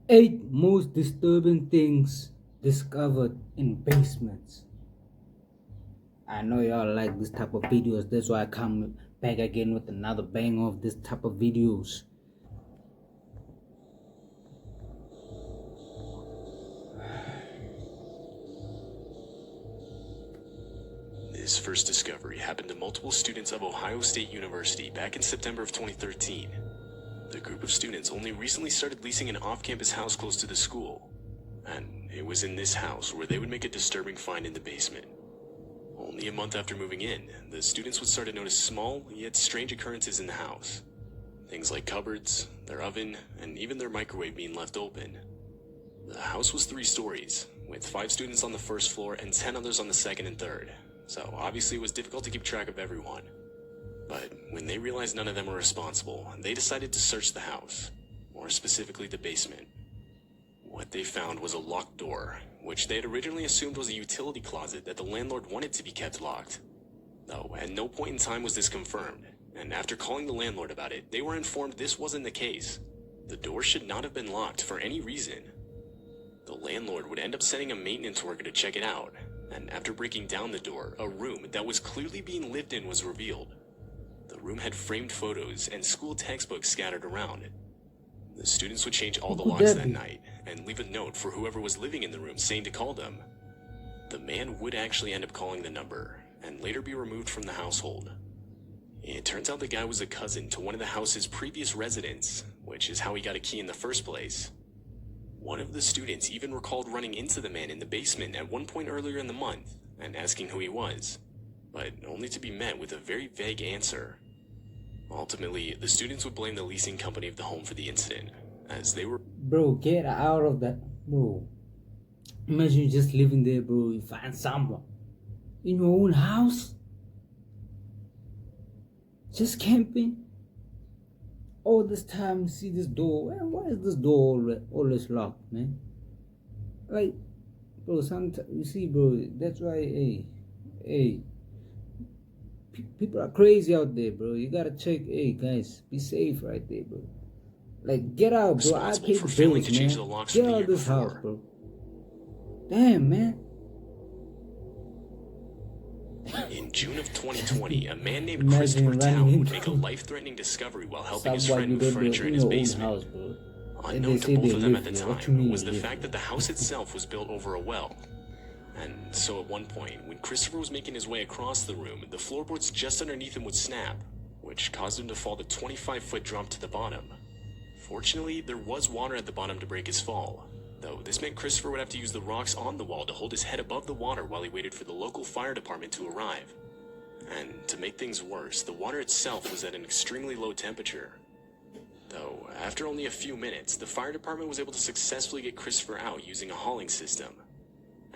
8 most disturbing things discovered in basements. I know y'all like this type of videos. That's why I come back again with another bang of this type of videos. This first discovery happened to multiple students of Ohio State University back in September of 2013. The group of students only recently started leasing an off-campus house close to the school, and it was in this house where they would make a disturbing find in the basement. Only a month after moving in, the students would start to notice small yet strange occurrences in the house. Things like cupboards, their oven, and even their microwave being left open. The house was 3 stories, with 5 students on the first floor and 10 others on the second and third, so obviously it was difficult to keep track of everyone. But when they realized none of them were responsible, they decided to search the house, more specifically the basement. What they found was a locked door, which they had originally assumed was a utility closet that the landlord wanted to be kept locked. Though at no point in time was this confirmed, and after calling the landlord about it, they were informed this wasn't the case. The door should not have been locked for any reason. The landlord would end up sending a maintenance worker to check it out, and after breaking down the door, a room that was clearly being lived in was revealed. The room had framed photos and school textbooks scattered around it. The students would change all the locks that night and leave a note for whoever was living in the room saying to call them. The man would actually end up calling the number and later be removed from the household. It turns out the guy was a cousin to one of the house's previous residents, which is how he got a key in the first place. One of the students even recalled running into the man in the basement at one point earlier in the month and asking who he was, but only to be met with a very vague answer. Ultimately, the students would blame the leasing company of the home for the incident, as they were— Bro, get out of that, bro. Imagine you just living there, bro. You find someone in your own house, just camping. All this time you see this door. Man, why is this door always locked, man? Like, bro, sometimes you see, bro. That's why, hey, people are crazy out there, bro. You gotta check. Hey, guys, be safe right there, bro. Like, get out, bro. I responsible pay for the failing bills, to change man. the locks Get from the out year of this house, before. bro. Damn, man. In June of 2020, a man named Imagine Christopher running Town would make a into life-threatening discovery while helping his someone friend you move don't know furniture in in his your own basement. house, bro. And Unknown they to say both they of them live at the here. What you mean time was they the live fact here? that the house itself was built over a well. And so at one point, when Christopher was making his way across the room, the floorboards just underneath him would snap, which caused him to fall the 25-foot drop to the bottom. Fortunately, there was water at the bottom to break his fall, though this meant Christopher would have to use the rocks on the wall to hold his head above the water while he waited for the local fire department to arrive. And to make things worse, the water itself was at an extremely low temperature. Though, after only a few minutes, the fire department was able to successfully get Christopher out using a hauling system.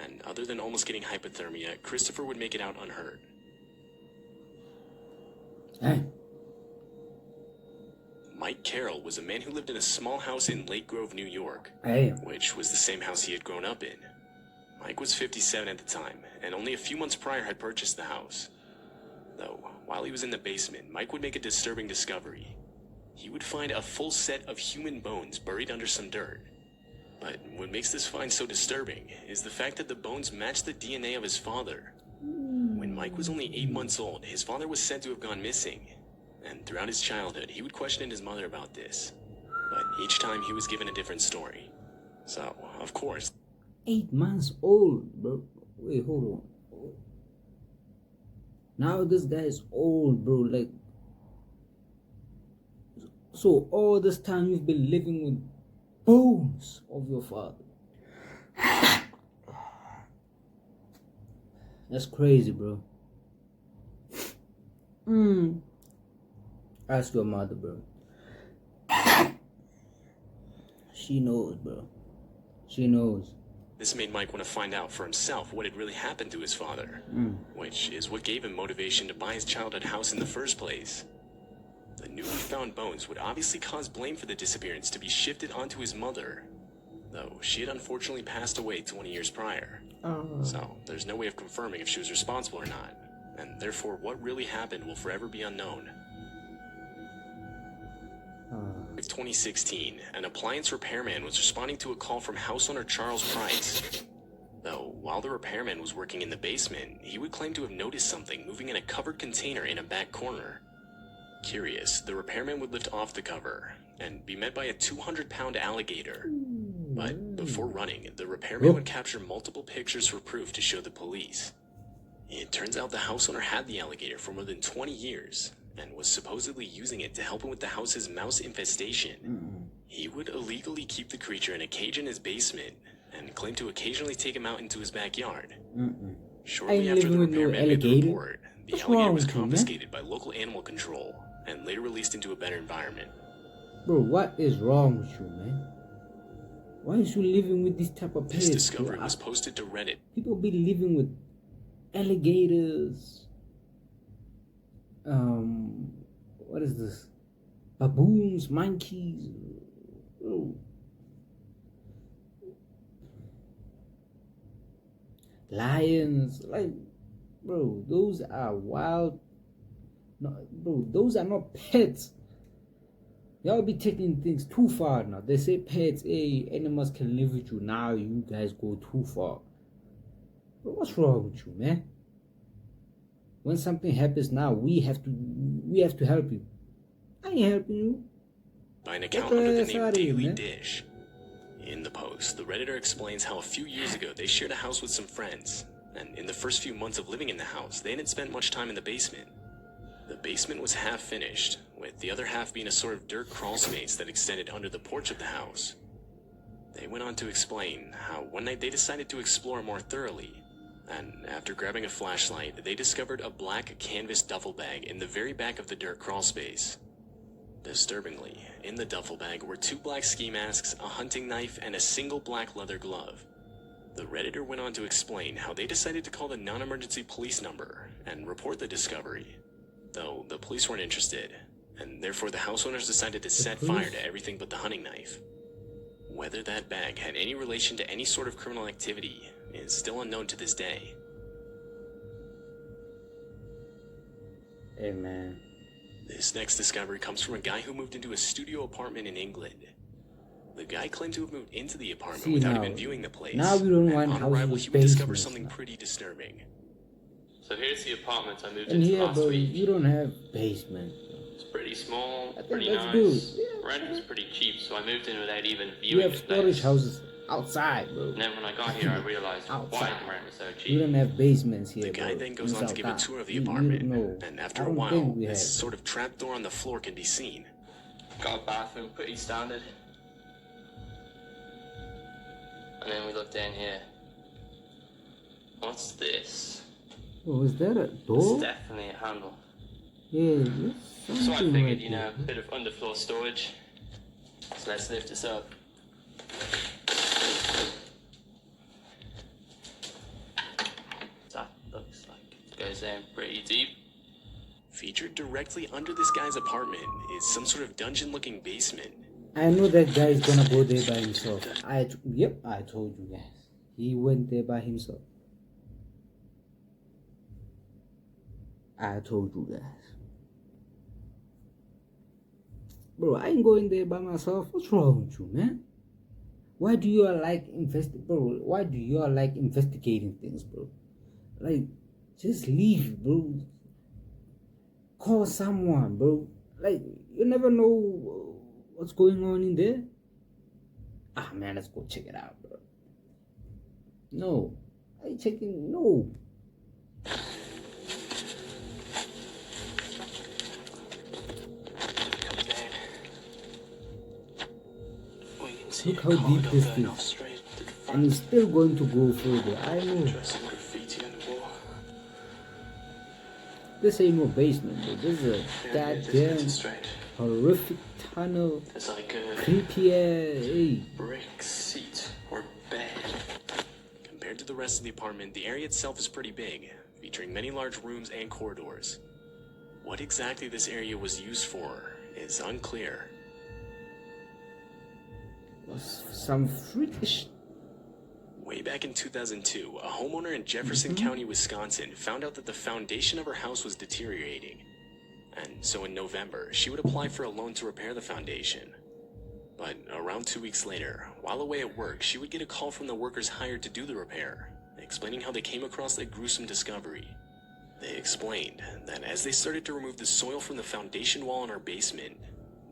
And other than almost getting hypothermia, Christopher would make it out unhurt. Hey. Mike Carroll was a man who lived in a small house in Lake Grove, New York, Hey. which was the same house he had grown up in. Mike was 57 at the time, and only a few months prior had purchased the house. Though, while he was in the basement, Mike would make a disturbing discovery. He would find a full set of human bones buried under some dirt. But what makes this find so disturbing is the fact that the bones matched the DNA of his father. When Mike was only 8 months old, his father was said to have gone missing. And throughout his childhood, he would question his mother about this. But each time he was given a different story. So, of course, 8 months old, bro. Wait, hold on. Now this guy is old, bro. Like, so all this time you've been living with bones of your father. That's crazy, bro. Ask your mother, bro. She knows, bro. She knows. this made Mike want to find out for himself what had really happened to his father, which is what gave him motivation to buy his childhood house in the first place. The newly found bones would obviously cause blame for the disappearance to be shifted onto his mother, though she had unfortunately passed away 20 years prior. So there's no way of confirming if she was responsible or not, and therefore what really happened will forever be unknown. 2016, an appliance repairman was responding to a call from house owner Charles Price. Though, while the repairman was working in the basement, he would claim to have noticed something moving in a covered container in a back corner. Curious, the repairman would lift off the cover and be met by a 200-pound alligator. But before running, the repairman would capture multiple pictures for proof to show the police. It turns out the house owner had the alligator for more than 20 years and was supposedly using it to help him with the house's mouse infestation. He would illegally keep the creature in a cage in his basement and claimed to occasionally take him out into his backyard. Shortly after the repairman made the report, the alligator was confiscated by local animal control and later released into a better environment. Bro, what is wrong with you, man? Why is you living with this type of pets? This discovery was posted to Reddit. People be living with alligators. What is this? Baboons, monkeys. Bro. Lions. Like, bro, those are wild. No, bro, those are not pets. Y'all be taking things too far now. They say pets, hey, animals can live with you. Now you guys go too far. But what's wrong with you, man? When something happens now, we have to help you. I ain't helping you. By an account under the name Daily Dish. In the post, the Redditor explains how a few years ago they shared a house with some friends, and in the first few months of living in the house, they hadn't spent much time in the basement. The basement was half finished, with the other half being a sort of dirt crawl space that extended under the porch of the house. They went on to explain how one night they decided to explore more thoroughly, and after grabbing a flashlight, they discovered a black canvas duffel bag in the very back of the dirt crawl space. Disturbingly, in the duffel bag were 2 black ski masks, a hunting knife, and a single black leather glove. The Redditor went on to explain how they decided to call the non-emergency police number and report the discovery, though the police weren't interested, and therefore the house owners decided to set fire to everything but the hunting knife. Whether that bag had any relation to any sort of criminal activity is still unknown to this day. Hey, man. This next discovery comes from a guy who moved into a studio apartment in England. The guy claimed to have moved into the apartment without even viewing the place. Now we don't want on arrival, he would discover something pretty disturbing. So here's the apartment I moved into last week. You don't have basement. It's pretty small, I think pretty that's nice. good. Yeah, Rent was pretty cheap, so I moved in without even You viewing have the storage place. houses outside, bro. And then when I got here, I realized why the rent was so cheap. You don't have basements here, The guy bro. then goes on to give a tour of the You apartment, know. and after I a don't while, think we this have. sort of trapdoor on the floor can be seen. Got a bathroom, pretty standard. And then we look down here. What's this? Oh, is that a It's door? definitely a handle. Yeah, there's So I something figured, right you know, there. a bit of underfloor storage. So let's lift this up. That looks like it goes down pretty deep. Featured directly under this guy's apartment is some sort of dungeon-looking basement. I know that guy is gonna go there by himself. I told you guys. He went there by himself. I told you guys. Bro, I ain't going there by myself. What's wrong with you, man? Why do you all like Why do you all like investigating things, bro? Like, just leave, bro. Call someone, bro. Like, you never know what's going on in there. Ah, man, let's go check it out, bro. No, I ain't checking. No. Look how deep this is. And it's still going to go further. I know. This ain't no basement, bro. This is a goddamn horrific tunnel. There's like a Creepy ass. Hey. brick seat or bed. Compared to the rest of the apartment, the area itself is pretty big, featuring many large rooms and corridors. What exactly this area was used for is unclear. Some freakish. Way back in 2002, a homeowner in Jefferson County, Wisconsin, found out that the foundation of her house was deteriorating. And so in November, she would apply for a loan to repair the foundation. But around 2 weeks later, while away at work, she would get a call from the workers hired to do the repair, explaining how they came across that gruesome discovery. They explained that as they started to remove the soil from the foundation wall in our basement,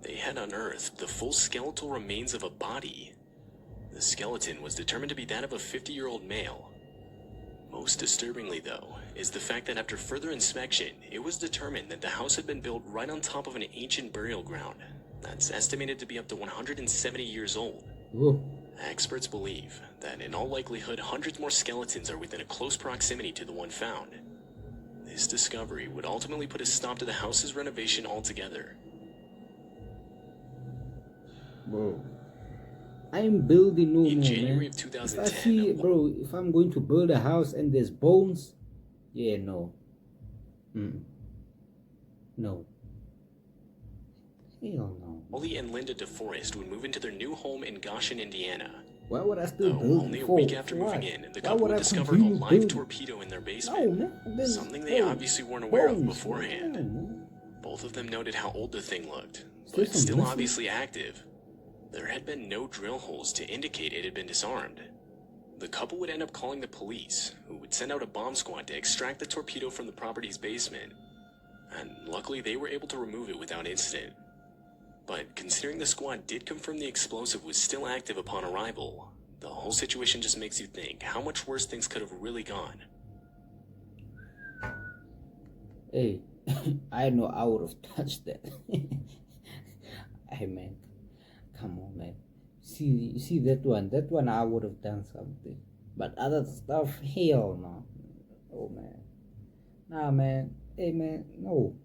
they had unearthed the full skeletal remains of a body. The skeleton was determined to be that of a 50-year-old male. Most disturbingly, though, is the fact that after further inspection, it was determined that the house had been built right on top of an ancient burial ground that's estimated to be up to 170 years old. Whoa. Experts believe that in all likelihood, hundreds more skeletons are within a close proximity to the one found. This discovery would ultimately put a stop to the house's renovation altogether. Bro, I'm building no In more, January man. of If I 2010, see, bro, if I'm going to build a house and there's bones, yeah, no. No. Hell no. Wally and Linda DeForest would move into their new home in Goshen, Indiana. Why would I still Though build only a for week after what? moving in, the Why couple would would I discover a continue live building? torpedo in their No, basement. man. There's Something they no obviously weren't aware of bones, beforehand. no, man. Both of them noted how old the thing looked, Still but some still missing? obviously active. There had been no drill holes to indicate it had been disarmed. The couple would end up calling the police, who would send out a bomb squad to extract the torpedo from the property's basement. And luckily they were able to remove it without incident. But considering the squad did confirm the explosive was still active upon arrival, the whole situation just makes you think how much worse things could have really gone. Hey, I know I would have touched that. Hey, man. Come on, man. You see that one? That one I would have done something. But other stuff, hell no. Oh, man. Nah, man. Hey, man. No.